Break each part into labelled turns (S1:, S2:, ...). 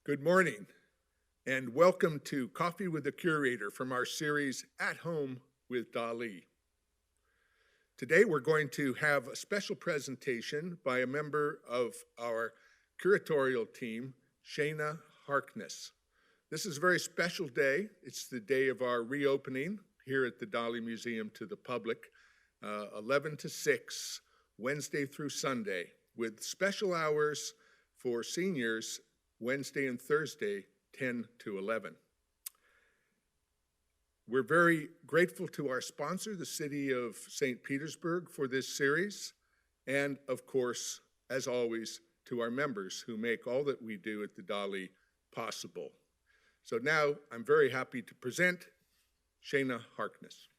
S1: Good morning, and welcome to Coffee with the Curator from our series At Home with Dalí. Today we're going to have a special presentation by a member of our curatorial team, Shaina Harkness. This is a very special day. It's the day of our reopening here at the Dalí Museum to the public, 11 to 6, Wednesday through Sunday, with special hours for seniors Wednesday and Thursday, 10 to 11. We're very grateful to our sponsor, the City of St. Petersburg, for this series, and of course, as always, to our members who make all that we do at the Dalí possible. So now I'm very happy to present Shaina Harkness.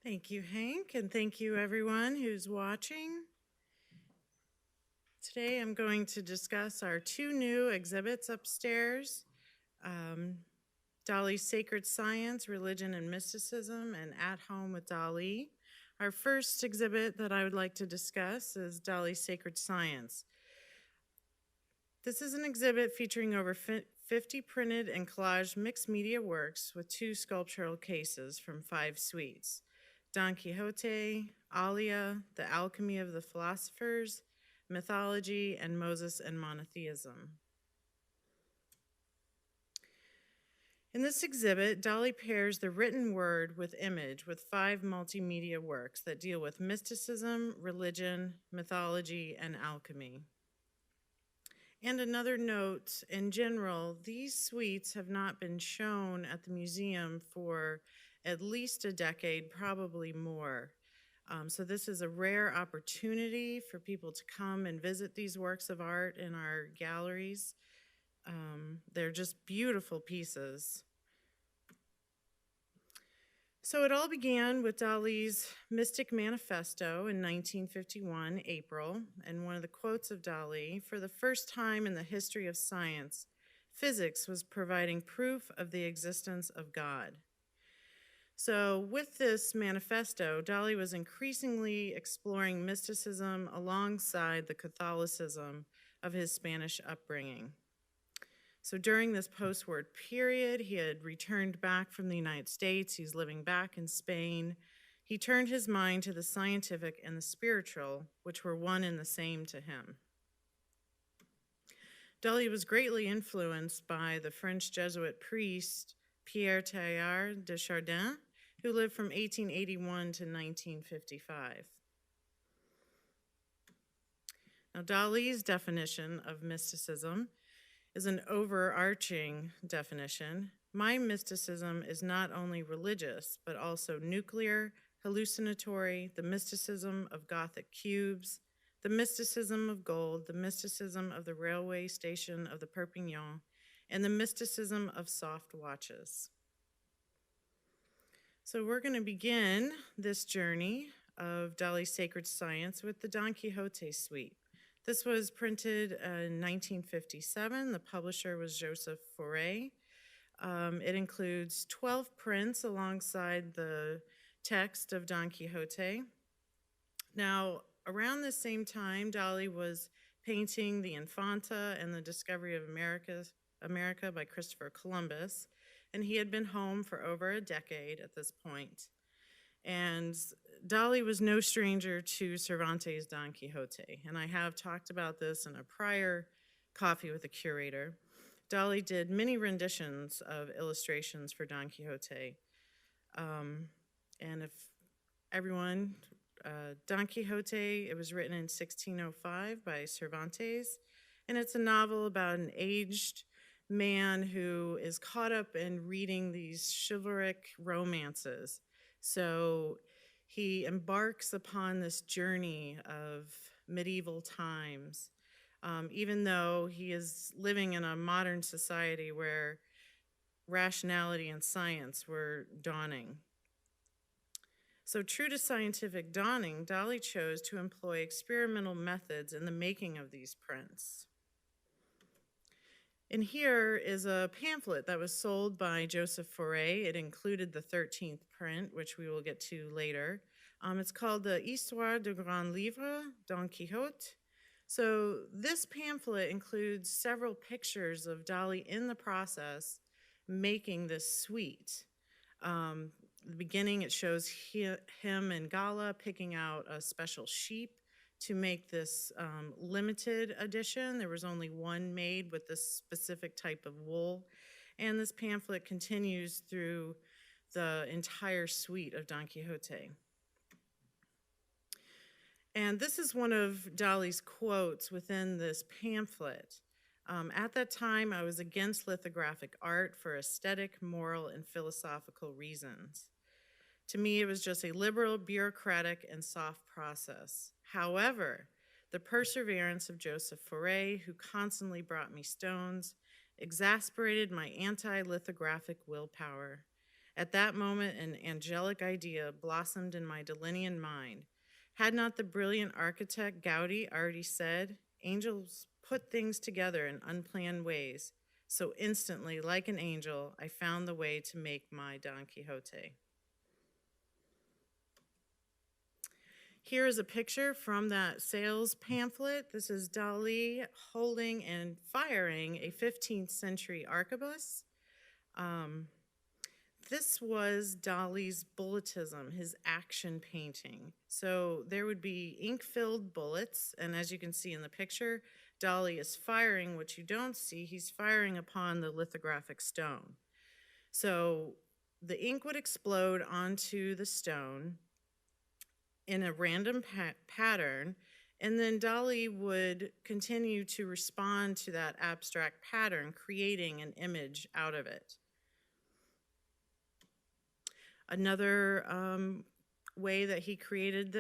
S2: Thank you, Hank, and thank you everyone who's watching. Today I'm going to discuss our two new exhibits upstairs, Dalí's Sacred Science, Religion and Mysticism, and At Home with Dalí. Our first exhibit that I would like to discuss is Dalí's Sacred Science. This is an exhibit featuring over 50 printed and collaged mixed media works with two sculptural cases from 5 suites: Don Quixote, Alia, The Alchemy of the Philosophers, Mythology, and Moses and Monotheism. In this exhibit, Dalí pairs the written word with image with 5 multimedia works that deal with mysticism, religion, mythology, and alchemy. And another note, in general, these suites have not been shown at the museum for at least a decade, probably more. So this is a rare opportunity for people to come and visit these works of art in our galleries. They're just beautiful pieces. So it all began with Dalí's Mystic Manifesto in 1951, April, and one of the quotes of Dalí: "For the first time in the history of science, physics was providing proof of the existence of God." So with this manifesto, Dalí was increasingly exploring mysticism alongside the Catholicism of his Spanish upbringing. So during this post-war period, he had returned back from the United States. He's living back in Spain. He turned his mind to the scientific and the spiritual, which were one and the same to him. Dalí was greatly influenced by the French Jesuit priest Pierre Teilhard de Chardin, who lived from 1881 to 1955. Now, Dalí's definition of mysticism is an overarching definition. My mysticism is not only religious, but also nuclear, hallucinatory, the mysticism of Gothic cubes, the mysticism of gold, the mysticism of the railway station of the Perpignan, and the mysticism of soft watches. So we're going to begin this journey of Dalí's Sacred Science with the Don Quixote suite. This was printed in 1957. The publisher was Joseph Fauré. It includes 12 prints alongside the text of Don Quixote. Now, around the same time, Dalí was painting the Infanta and the Discovery of America by Christopher Columbus, and he had been home for over a decade at this point. And Dalí was no stranger to Cervantes' Don Quixote, and I have talked about this in a prior Coffee with a Curator. Dalí did many renditions of illustrations for Don Quixote. And if everyone, Don Quixote, it was written in 1605 by Cervantes, and it's a novel about an aged man who is caught up in reading these chivalric romances. So he embarks upon this journey of medieval times, even though he is living in a modern society where rationality and science were dawning. So true to scientific dawning, Dalí chose to employ experimental methods in the making of these prints. And here is a pamphlet that was sold by Joseph Fauré. It included the 13th print, which we will get to later, It's called the Histoire du Grand Livre, Don Quixote. So this pamphlet includes several pictures of Dalí in the process making this suite. The beginning, it shows him and Gala picking out a special sheep to make this limited edition. There was only one made with this specific type of wool. And this pamphlet continues through the entire suite of Don Quixote. And this is one of Dalí's quotes within this pamphlet. At that time, I was against lithographic art for aesthetic, moral, and philosophical reasons. To me, it was just a liberal, bureaucratic, and soft process. However, the perseverance of Joseph Fauré, who constantly brought me stones, exasperated my anti-lithographic willpower. At that moment, an angelic idea blossomed in my Dalínian mind. Had not the brilliant architect Gaudí already said, "Angels put things together in unplanned ways." So instantly, like an angel, I found the way to make my Don Quixote. Here is a picture from that sales pamphlet. This is Dalí holding and firing a 15th century arquebus. This was Dalí's bulletism, his action painting. So there would be ink-filled bullets, and as you can see in the picture, Dalí is firing. What you don't see, he's firing upon the lithographic stone. So the ink would explode onto the stone in a random pattern, and then Dalí would continue to respond to that abstract pattern, creating an image out of it. Another way that he created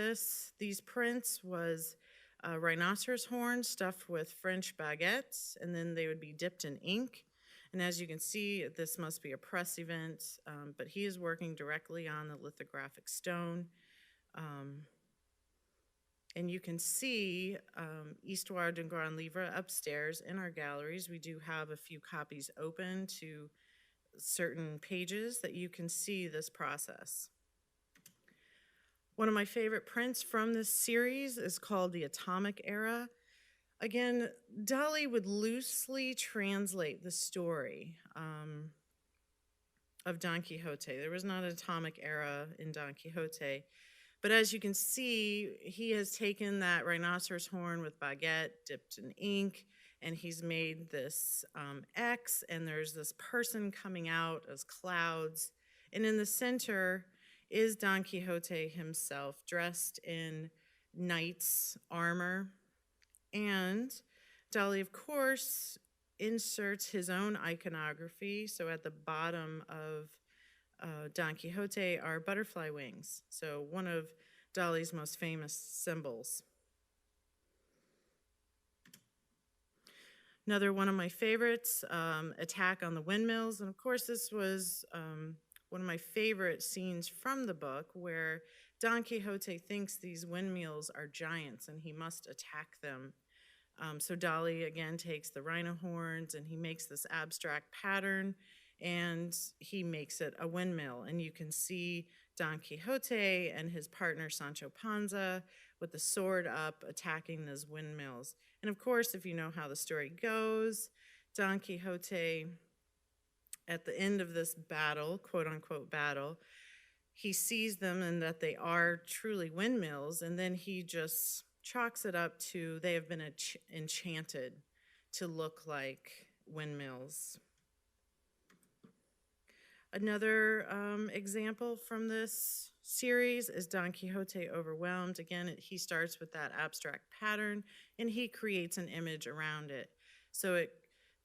S2: these prints was rhinoceros horns stuffed with French baguettes, and then they would be dipped in ink. And as you can see, this must be a press event, but he is working directly on the lithographic stone. And you can see Histoire d'un Grand Livre upstairs in our galleries. We do have a few copies open to certain pages that you can see this process. One of my favorite prints from this series is called the Atomic Era. Again, Dalí would loosely translate the story of Don Quixote. There was not an atomic era in Don Quixote. But as you can see, he has taken that rhinoceros horn with baguette, dipped in ink, and he's made this X, and there's this person coming out as clouds. And in the center is Don Quixote himself, dressed in knight's armor. And Dalí, of course, inserts his own iconography. So at the bottom of Don Quixote are butterfly wings. So one of Dalí's most famous symbols. Another one of my favorites, Attack on the Windmills. And of course, this was one of my favorite scenes from the book, where Don Quixote thinks these windmills are giants and he must attack them. So Dalí again takes the rhino horns and he makes this abstract pattern, and he makes it a windmill. And you can see Don Quixote and his partner Sancho Panza with the sword up attacking those windmills. And of course, if you know how the story goes, Don Quixote, at the end of this battle, quote unquote battle, he sees them and that they are truly windmills, and then he just chalks it up to they have been enchanted to look like windmills. Another example from this series is Don Quixote Overwhelmed. Again, he starts with that abstract pattern and he creates an image around it. So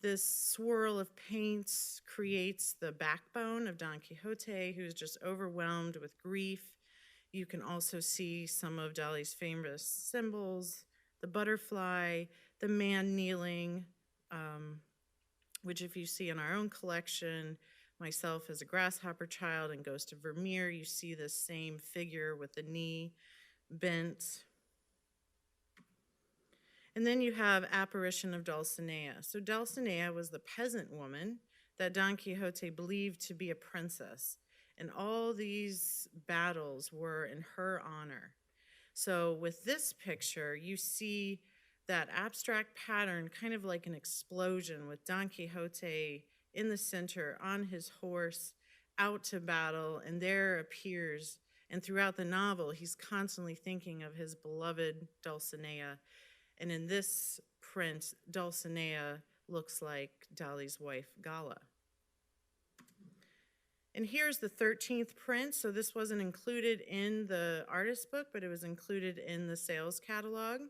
S2: this swirl of paints creates the backbone of Don Quixote, who's just overwhelmed with grief. You can also see some of Dalí's famous symbols, the butterfly, the man kneeling, which if you see in our own collection, myself as a grasshopper child and Ghost of Vermeer, you see this same figure with the knee bent. And then you have Apparition of Dulcinea. So Dulcinea was the peasant woman that Don Quixote believed to be a princess. And all these battles were in her honor. So with this picture, you see that abstract pattern, kind of like an explosion, with Don Quixote in the center on his horse out to battle, and there appears, and throughout the novel, he's constantly thinking of his beloved Dulcinea. And in this print, Dulcinea looks like Dalí's wife, Gala. And here's the 13th print. So this wasn't included in the artist book, but it was included in the sales catalog.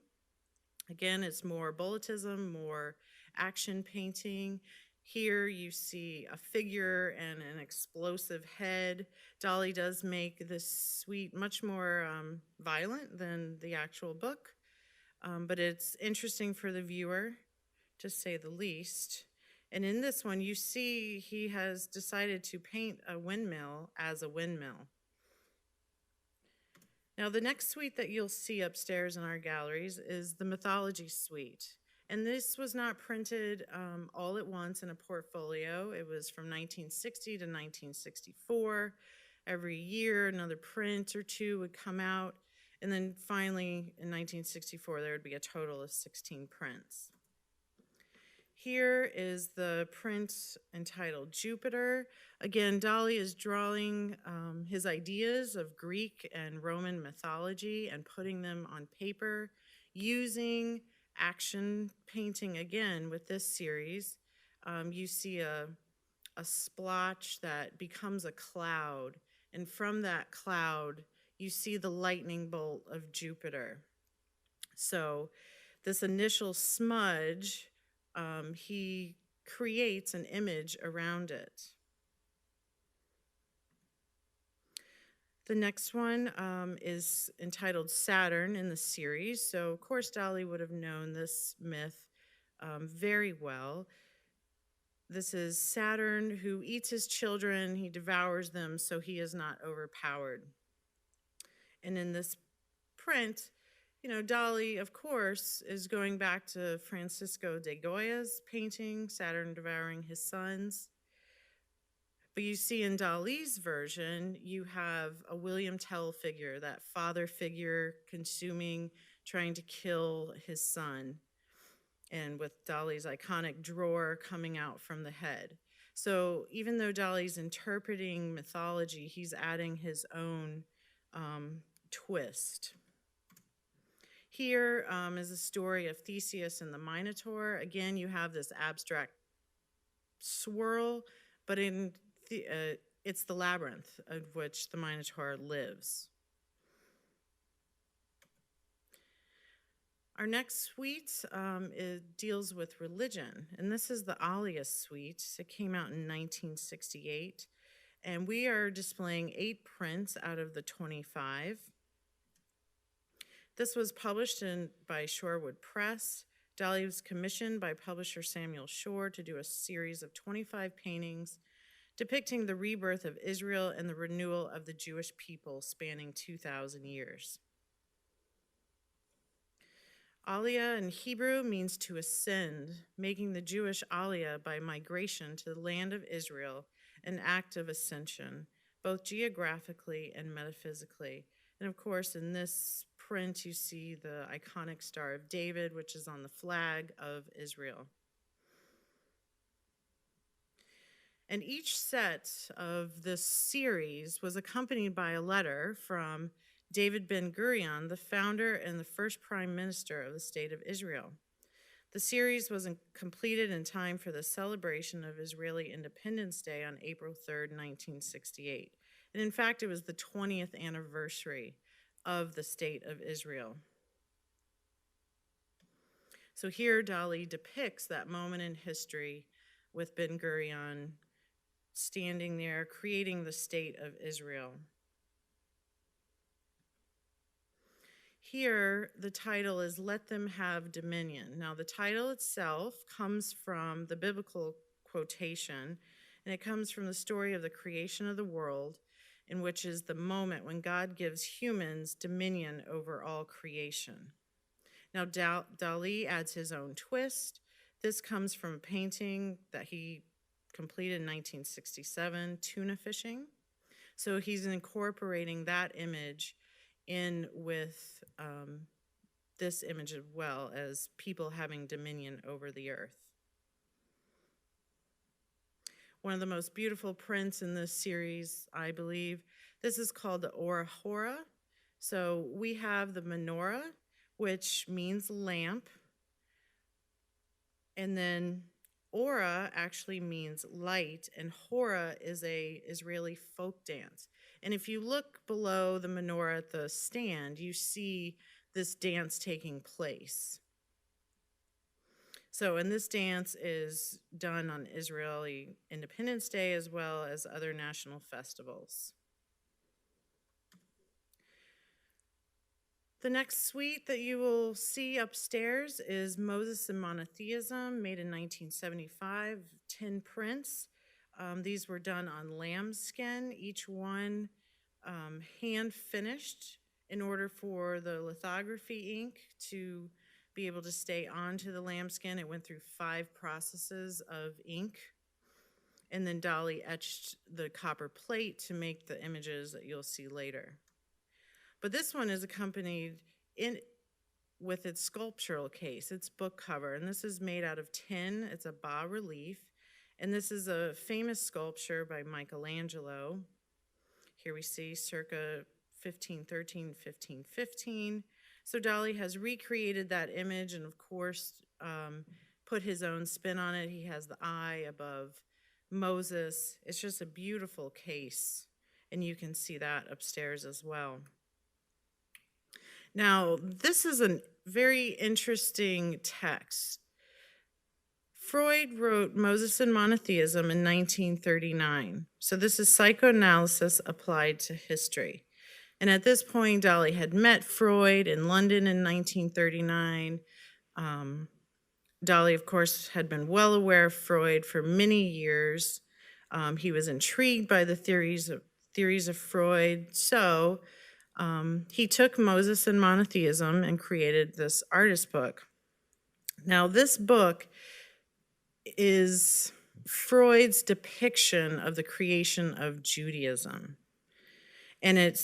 S2: Again, it's more bulletism, more action painting. Here you see a figure and an explosive head. Dalí does make this suite much more violent than the actual book, but it's interesting for the viewer, to say the least. And in this one, you see he has decided to paint a windmill as a windmill. Now, the next suite that you'll see upstairs in our galleries is the Mythology suite. And this was not printed all at once in a portfolio. It was from 1960 to 1964. Every year, another print or two would come out. And then finally, in 1964, there would be a total of 16 prints. Here is the print entitled Jupiter. Again, Dalí is drawing his ideas of Greek and Roman mythology and putting them on paper using action painting again with this series. You see a splotch that becomes a cloud, and from that cloud, you see the lightning bolt of Jupiter. So this initial smudge, he creates an image around it. The next one is entitled Saturn in the series. So, of course, Dalí would have known this myth very well. This is Saturn who eats his children, he devours them so he is not overpowered. And in this print, you know, Dalí, of course, is going back to Francisco de Goya's painting, Saturn devouring his sons. But you see in Dalí's version, you have a William Tell figure, that father figure consuming, trying to kill his son, and with Dalí's iconic drawer coming out from the head. So even though Dalí's interpreting mythology, he's adding his own twist. Here is a story of Theseus and the Minotaur. Again, you have this abstract swirl, but it's the labyrinth of which the Minotaur lives. Our next suite deals with religion, and this is the Alia suite. It came out in 1968, and we are displaying 8 prints out of the 25. This was published by Shorewood Press. Dalí was commissioned by publisher Samuel Shore to do a series of 25 paintings depicting the rebirth of Israel and the renewal of the Jewish people spanning 2,000 years. Aliyah in Hebrew means to ascend, making the Jewish Aliyah by migration to the land of Israel an act of ascension, both geographically and metaphysically. And of course, in this print, you see the iconic Star of David, which is on the flag of Israel. And each set of this series was accompanied by a letter from David Ben-Gurion, the founder and the first prime minister of the state of Israel. The series was completed in time for the celebration of Israeli Independence Day on April 3rd, 1968. And in fact, it was the 20th anniversary of the state of Israel. So here Dalí depicts that moment in history with Ben-Gurion standing there, creating the state of Israel. Here, the title is Let Them Have Dominion. Now, the title itself comes from the biblical quotation, and it comes from the story of the creation of the world, in which is the moment when God gives humans dominion over all creation. Now, Dalí adds his own twist. This comes from a painting that he completed in 1967, Tuna Fishing. So he's incorporating that image in with this image as well as people having dominion over the earth. One of the most beautiful prints in this series, I believe, this is called the Orahora. So we have the menorah, which means lamp, and then Ora actually means light, and Hora is a Israeli folk dance. And if you look below the menorah at the stand, you see this dance taking place. So, and this dance is done on Israeli Independence Day as well as other national festivals. The next suite that you will see upstairs is Moses and Monotheism, made in 1975, 10 prints. These were done on lambskin, each one hand finished in order for the lithography ink to be able to stay onto the lambskin. It went through 5 processes of ink. And then Dalí etched the copper plate to make the images that you'll see later. But this one is accompanied with its sculptural case, its book cover, and this is made out of tin. It's a bas relief, and this is a famous sculpture by Michelangelo. Here we see circa 1513, 1515. So Dalí has recreated that image and, of course, put his own spin on it. He has the eye above Moses. It's just a beautiful case, and you can see that upstairs as well. Now, this is a very interesting text. Freud wrote Moses and Monotheism in 1939. So this is psychoanalysis applied to history. And at this point, Dalí had met Freud in London in 1939. Dalí, of course, had been well aware of Freud for many years. He was intrigued by the theories of Freud. So he took Moses and Monotheism and created this artist book. Now, this book is Freud's depiction of the creation of Judaism. And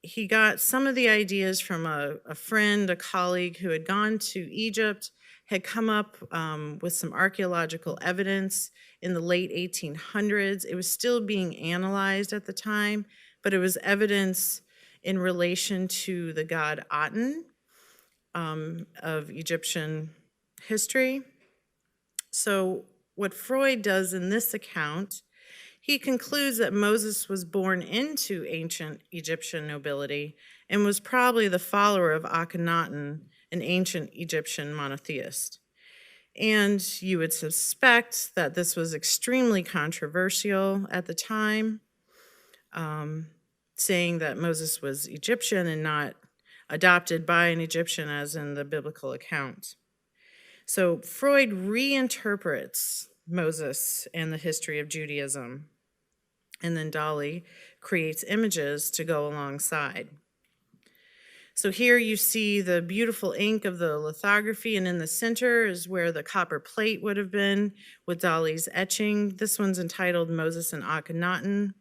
S2: he got some of the ideas from a friend, a colleague who had gone to Egypt, had come up with some archaeological evidence in the late 1800s. It was still being analyzed at the time, but it was evidence in relation to the god Aten of Egyptian history. So what Freud does in this account, he concludes that Moses was born into ancient Egyptian nobility and was probably the follower of Akhenaten, an ancient Egyptian monotheist. And you would suspect that this was extremely controversial at the time, saying that Moses was Egyptian and not adopted by an Egyptian as in the biblical account. So Freud reinterprets Moses and the history of Judaism, and then Dalí creates images to go alongside. So here you see the beautiful ink of the lithography, and in the center is where the copper plate would have been with Dalí's etching. This one's entitled Moses and Akhenaten.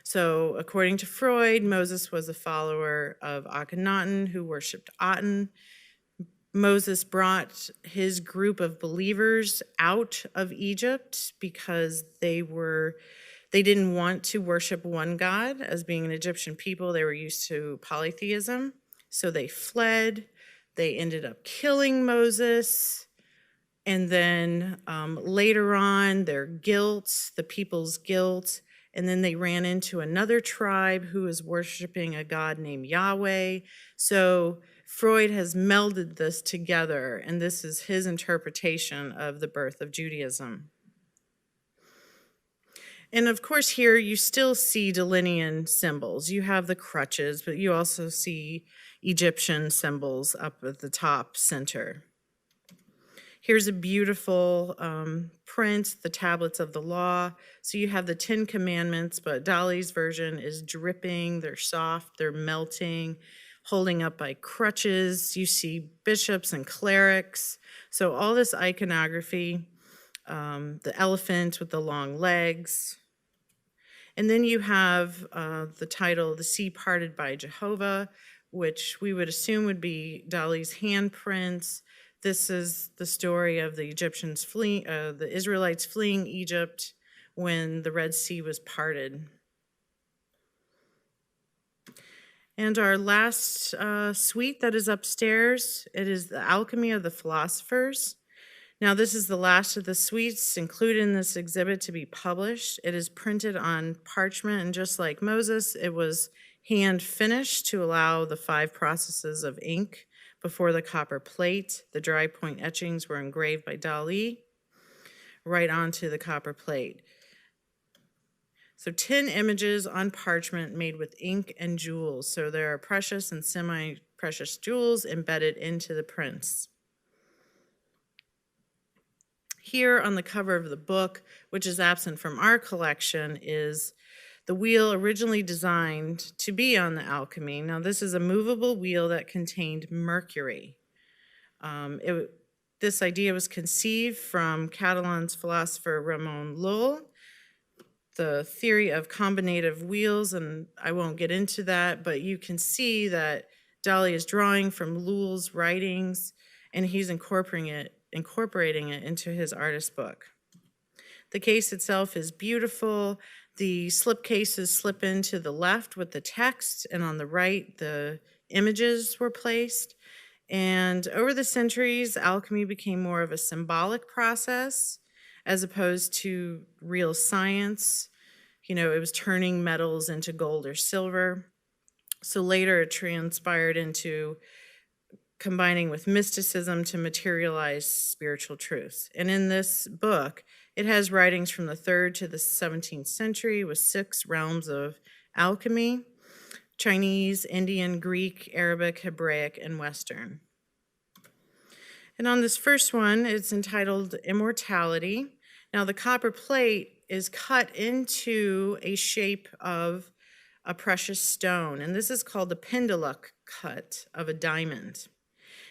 S2: So according to Freud, Moses was a follower of Akhenaten who worshipped Aten. Moses brought his group of believers out of Egypt because they didn't want to worship one God. As being an Egyptian people, they were used to polytheism. So they fled. They ended up killing Moses. And then later on, their guilt, the people's guilt, and then they ran into another tribe who was worshiping a god named Yahweh. So Freud has melded this together, and this is his interpretation of the birth of Judaism. And of course, here you still see Dalínian symbols. You have the crutches, but you also see Egyptian symbols up at the top center. Here's a beautiful print, the tablets of the law. So you have the 10 commandments, but Dalí's version is dripping, they're soft, they're melting, holding up by crutches. You see bishops and clerics. So all this iconography, the elephant with the long legs. And then you have the title, The Sea Parted by Jehovah, which we would assume would be Dali's handprints. This is the story of the the Israelites fleeing Egypt when the Red Sea was parted. And our last suite that is upstairs, it is The Alchemy of the Philosophers. Now, this is the last of the suites included in this exhibit to be published. It is printed on parchment, and just like Moses, it was hand finished to allow the 5 processes of ink before the copper plate. The dry point etchings were engraved by Dalí right onto the copper plate. So 10 images on parchment made with ink and jewels. So there are precious and semi-precious jewels embedded into the prints. Here on the cover of the book, which is absent from our collection, is the wheel originally designed to be on the alchemy. Now, this is a movable wheel that contained mercury. This idea was conceived from Catalan's philosopher Ramon Llull, the theory of combinative wheels, and I won't get into that, but you can see that Dalí is drawing from Llull's writings, and he's incorporating it into his artist book. The case itself is beautiful. The slip cases slip into the left with the text, and on the right, the images were placed. And over the centuries, alchemy became more of a symbolic process as opposed to real science. You know, it was turning metals into gold or silver. So later it transpired into combining with mysticism to materialize spiritual truths. And in this book, it has writings from the 3rd to the 17th century with 6 realms of alchemy: Chinese, Indian, Greek, Arabic, Hebraic, and Western. And on this first one, it's entitled Immortality. Now, the copper plate is cut into a shape of a precious stone, and this is called the pendula cut of a diamond.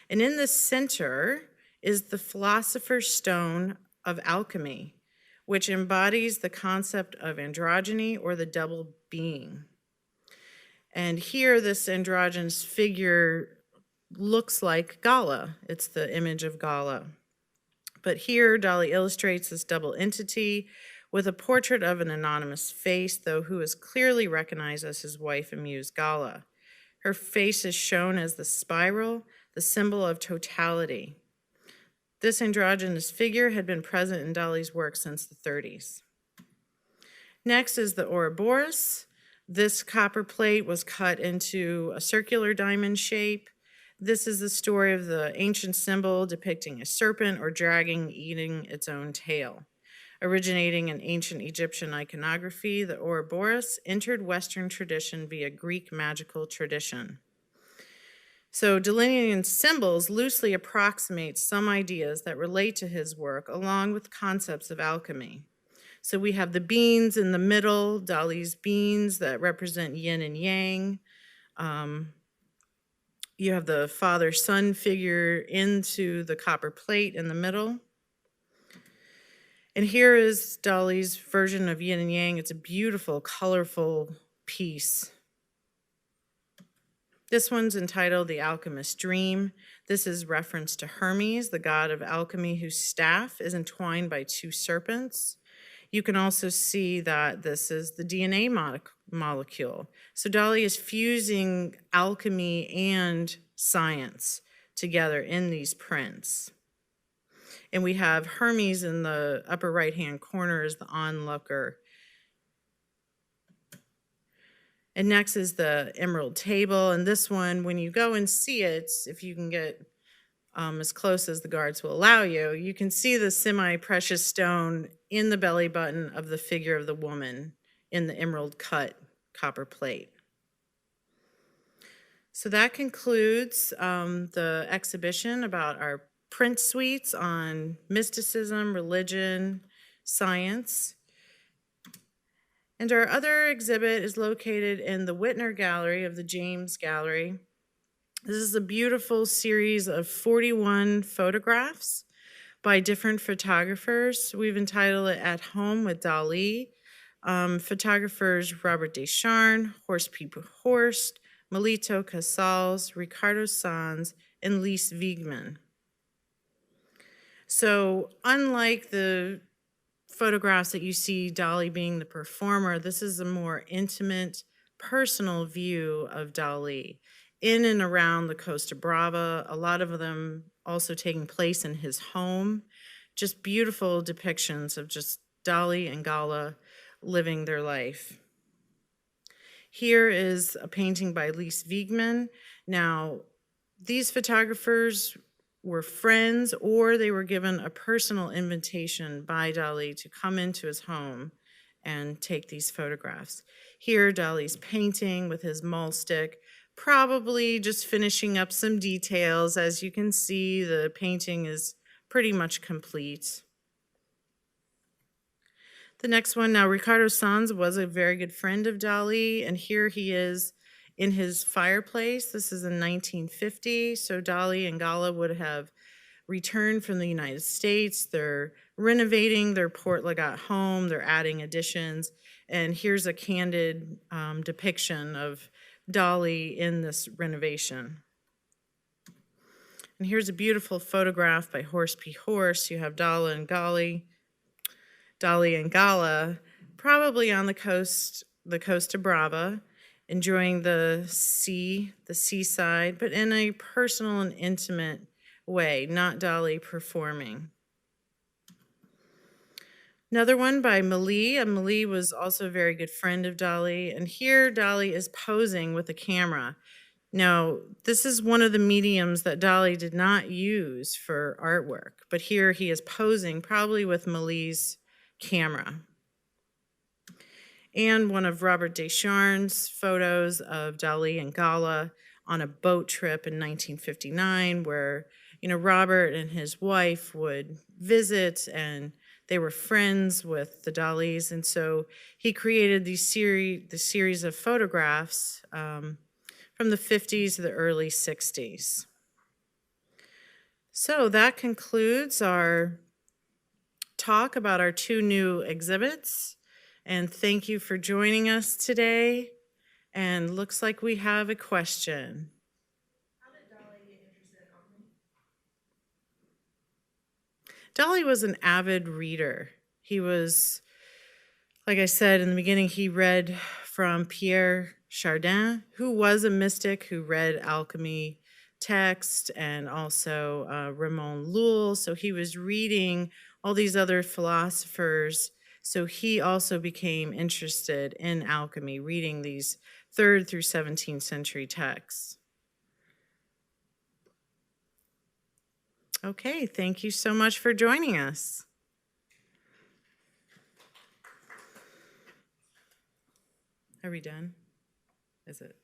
S2: And in the center is the philosopher's stone of alchemy, which embodies the concept of androgyny or the double being. And here, this androgynous figure looks like Gala. It's the image of Gala. But here, Dalí illustrates this double entity with a portrait of an anonymous face, though who is clearly recognized as his wife and muse Gala. Her face is shown as the spiral, the symbol of totality. This androgynous figure had been present in Dalí's work since the 30s. Next is the Ouroboros. This copper plate was cut into a circular diamond shape. This is the story of the ancient symbol depicting a serpent or dragon eating its own tail. Originating in ancient Egyptian iconography, the Ouroboros entered Western tradition via Greek magical tradition. So delineating symbols loosely approximates some ideas that relate to his work, along with concepts of alchemy. So we have the beans in the middle, Dalí's beans that represent yin and yang. You have the father-son figure into the copper plate in the middle. And here is Dalí's version of yin and yang. It's a beautiful, colorful piece. This one's entitled The Alchemist's Dream. This is reference to Hermes, the god of alchemy, whose staff is entwined by 2 serpents. You can also see that this is the DNA molecule. So Dalí is fusing alchemy and science together in these prints. And we have Hermes in the upper right-hand corner as the onlooker. And next is the emerald table. And this one, when you go and see it, if you can get as close as the guards will allow you, you can see the semi-precious stone in the belly button of the figure of the woman in the emerald cut copper plate. So that concludes the exhibition about our print suites on mysticism, religion, science. And our other exhibit is located in the Whitner Gallery of the James Gallery. This is a beautiful series of 41 photographs by different photographers. We've entitled it At Home with Dalí. Photographers Robert Descharnes, Horst, Melitó Casals, Ricardo Sans, and Wiegman. So unlike the photographs that you see Dalí being the performer, this is a more intimate, personal view of Dalí in and around the Costa Brava, a lot of them also taking place in his home. Just beautiful depictions of just Dalí and Gala living their life. Here is a painting by Wiegman. Now, these photographers were friends, or they were given a personal invitation by Dalí to come into his home and take these photographs. Here, Dalí's painting with his maul stick, probably just finishing up some details. As you can see, the painting is pretty much complete. The next one, now Ricardo Sans was a very good friend of Dalí, and here he is in his fireplace. This is in 1950, so Dalí and Gala would have returned from the United States. They're renovating their Port Legat home, they're adding additions, and here's a candid depiction of Dalí in this renovation. And here's a beautiful photograph by Horst. You have Dalí and Gala, probably on the Costa Brava, enjoying the seaside, but in a personal and intimate way, not Dalí performing. Another one by Melitó. Melitó was also a very good friend of Dalí, and here Dalí is posing with a camera. Now, this is one of the mediums that Dalí did not use for artwork, but here he is posing, probably with Melitó's camera. And one of Robert Descharnes' photos of Dalí and Gala on a boat trip in 1959, where Robert and his wife would visit, and they were friends with the Dalís, and so he created the series of photographs from the 50s to the early 60s. So that concludes our talk about our two new exhibits. And thank you for joining us today. And looks like we have a question.
S3: How did Dalí get interested in alchemy?
S2: Dalí was an avid reader. He was, like I said in the beginning, he read from Pierre Chardin, who was a mystic who read alchemy text, and also Ramon Lull. So he was reading all these other philosophers. So he also became interested in alchemy, reading these 3rd through 17th century texts. Okay, thank you so much for joining us. Are we done? Is it?